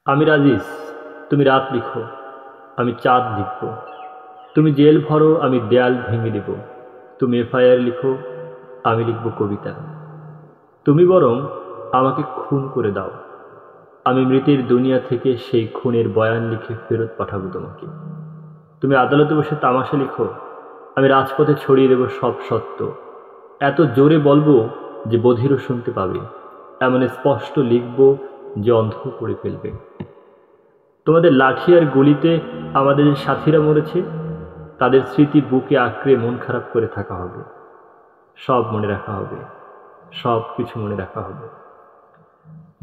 আমি রাজিস, তুমি রাত লিখো, আমি চাঁদ লিখব। তুমি জেল ভরো, আমি দেয়াল ভেঙে দেব। তুমি এফআইআর লিখো, আমি লিখব কবিতা। তুমি বরং আমাকে খুন করে দাও, আমি মৃতের দুনিয়া থেকে সেই খুনের বয়ান লিখে ফেরত পাঠাবো তোমাকে। তুমি আদালতে বসে তামাশা লিখো, আমি রাজপথে ছড়িয়ে দেব সব সত্য। এত জোরে বলবো যে বধিরও শুনতে পাবে, এমন স্পষ্ট লিখব যে অন্ধ করে ফেলবে। তোমাদের লাঠি আর গুলিতে আমাদের যে সাথীরা মরেছে, তাদের স্মৃতি বুকে আঁকড়ে মন খারাপ করে থাকা হবে। সব মনে রাখা হবে, সব কিছু মনে রাখা হবে।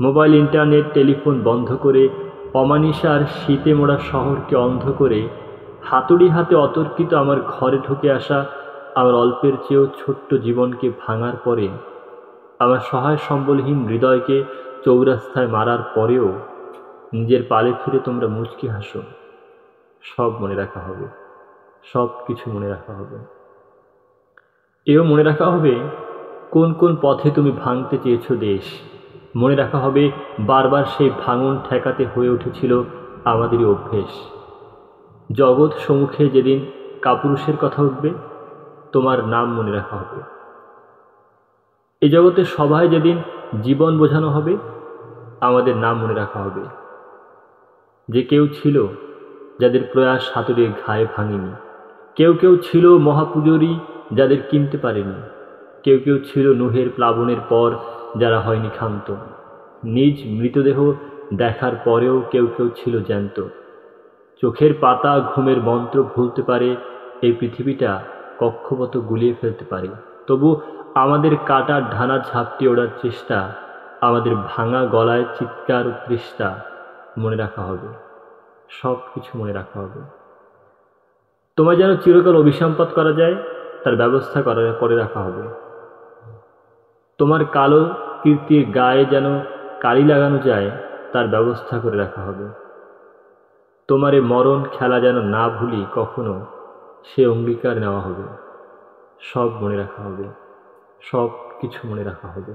মোবাইল, ইন্টারনেট, টেলিফোন বন্ধ করে, অমানিসার শীতে মোড়া শহরকে অন্ধ করে, হাতুড়ি হাতে অতর্কিত আমার ঘরে ঢুকে আসা আমার অল্পের চেয়েও ছোট্ট জীবনকে ভাঙার পরে, আমার সহায় সম্বলহীন হৃদয়কে চৌরাস্তায় মারার পরেও নিজের পালে ফিরে তোমরা মুচকি হাসো। সব মনে রাখা হবে, সব কিছু মনে রাখা হবে। এও মনে রাখা হবে কোন কোন পথে তুমি ভাঙতে চেয়েছো দেশ। মনে রাখা হবে বারবার সেই ভাঙন ঠেকাতে হয়ে উঠেছিল আমাদেরই অভ্যেস। জগৎ সম্মুখে যেদিন কাপুরুষের কথা উঠবে, তোমার নাম মনে রাখা হবে। এ জগতে সবাই যেদিন জীবন বোঝানো হবে, আমাদের নাম মনে রাখা হবে। যে কেউ ছিল যাদের প্রয়াস হাতুড়ে ঘায়ে ভাঙেনি, কেউ কেউ ছিল মহাপূজরী যাদের কিনতে পারেনি, কেউ কেউ ছিল নুহের প্লাবনের পর যারা হয়নি ক্ষান্ত, নিজ মৃতদেহ দেখার পরেও কেউ কেউ ছিল জ্যান্ত। চোখের পাতা ঘুমের মন্ত্র ভুলতে পারে, এই পৃথিবীটা কক্ষপথ গুলিয়ে ফেলতে পারে, তবু আমাদের কাটার ঢানা ঝাপটে ওড়ার চেষ্টা, আমাদের ভাঙা গলায় চিৎকার ও তৃষ্ণা মনে রাখা হবে। সব কিছু মনে রাখা হবে। তোমায় যেন চিরকাল অভিসম্পাত করা যায়, তার ব্যবস্থা করে রাখা হবে। তোমার কালো কীর্তির গায়ে যেন কালি লাগানো যায়, তার ব্যবস্থা করে রাখা হবে। তোমার এ মরণ খেলা যেন না ভুলি কখনো, সে অঙ্গীকার নেওয়া হবে। সব মনে রাখা হবে, সব কিছু মনে রাখা হবে।